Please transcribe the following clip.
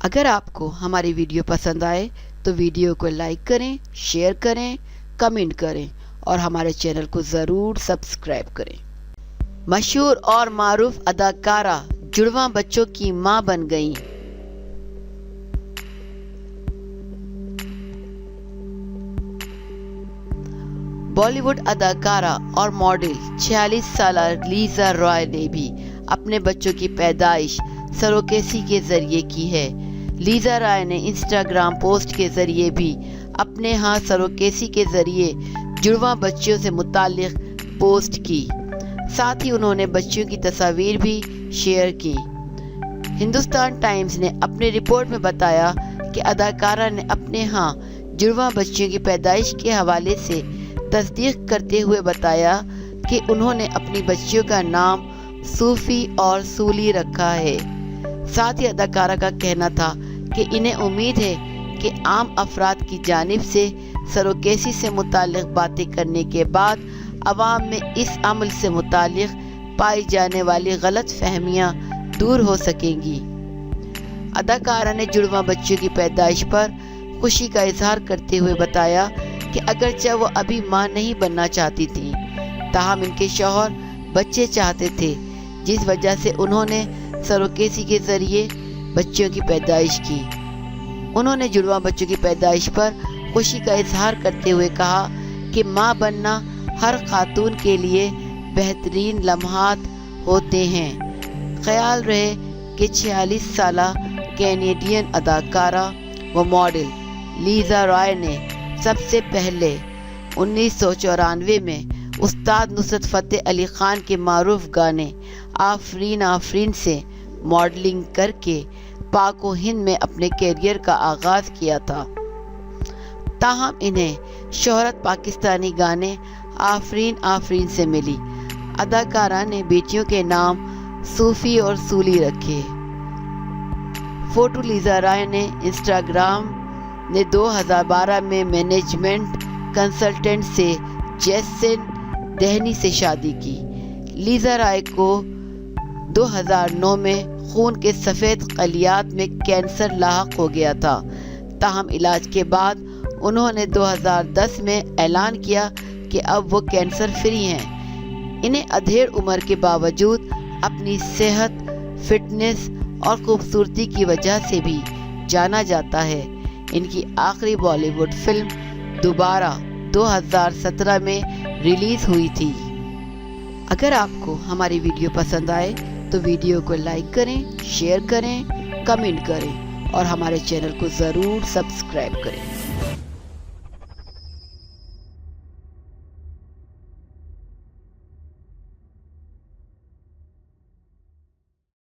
اگر آپ کو ہماری ویڈیو پسند آئے تو ویڈیو کو لائک کریں، شیئر کریں، کمنٹ کریں اور ہمارے چینل کو ضرور سبسکرائب کریں۔ مشہور اور معروف اداکارہ جڑواں بچوں کی ماں بن گئیں۔ بالی ووڈ اداکارہ اور ماڈل 46 سالہ لیزا رائے نے بھی اپنے بچوں کی پیدائش سروگیسی کے ذریعے کی ہے۔ لیزا رائے نے انسٹاگرام پوسٹ کے ذریعے بھی اپنے سروگیسی کے ذریعے جڑواں بچوں سے متعلق پوسٹ کی، ساتھ ہی انہوں نے بچوں کی تصاویر بھی شیئر کی۔ ہندوستان ٹائمز نے اپنی رپورٹ میں بتایا کہ اداکارہ نے اپنے جڑواں بچوں کی پیدائش کے حوالے سے تصدیق کرتے ہوئے بتایا کہ انہوں نے اپنی بچیوں کا نام صوفی اور سولی رکھا ہے۔ ساتھ ہی اداکارہ کا کہنا تھا کہ انہیں امید ہے کہ عام افراد کی جانب سے سروگیسی سے متعلق باتیں کرنے کے بعد عوام میں اس عمل سے متعلق پائی جانے والی غلط فہمیاں دور ہو سکیں گی۔ اداکارہ نے جڑواں بچوں کی پیدائش پر خوشی کا اظہار کرتے ہوئے بتایا کہ اگرچہ وہ ابھی ماں نہیں بننا چاہتی تھیں، تاہم ان کے شوہر بچے چاہتے تھے، جس وجہ سے انہوں نے سروگیسی کے ذریعے بچوں کی پیدائش کی۔ انہوں نے جڑواں بچوں کی پیدائش پر خوشی کا اظہار کرتے ہوئے کہا کہ ماں بننا ہر خاتون کے لیے بہترین لمحات ہوتے ہیں۔ خیال رہے کہ 46 سالہ کینیڈین اداکارہ و ماڈل لیزا رائے نے سب سے پہلے 1994 میں استاد نصرت فتح علی خان کے معروف گانے آفرین آفرین سے ماڈلنگ کر کے پاک و ہند میں اپنے کیریئر کا آغاز کیا تھا، تاہم انہیں شہرت پاکستانی گانے آفرین آفرین سے ملی۔ اداکارہ نے بیٹیوں کے نام صوفی اور سولی رکھے۔ فوٹو لیزا رائے نے انسٹاگرام نے 2012 میں مینجمنٹ کنسلٹنٹ سے جیسن دہنی سے شادی کی۔ لیزا رائے کو 2009 میں خون کے سفید خلیات میں کینسر لاحق ہو گیا تھا، تاہم علاج کے بعد انہوں نے 2010 میں اعلان کیا کہ اب وہ کینسر فری ہیں۔ انہیں ادھیڑ عمر کے باوجود اپنی صحت، فٹنس اور خوبصورتی کی وجہ سے بھی جانا جاتا ہے۔ ان کی آخری بالی ووڈ فلم دوبارہ 2017 میں ریلیز ہوئی تھی۔ اگر آپ کو ہماری ویڈیو پسند آئے تو ویڈیو کو لائک کریں، شیئر کریں، کمنٹ کریں اور ہمارے چینل کو ضرور سبسکرائب کریں۔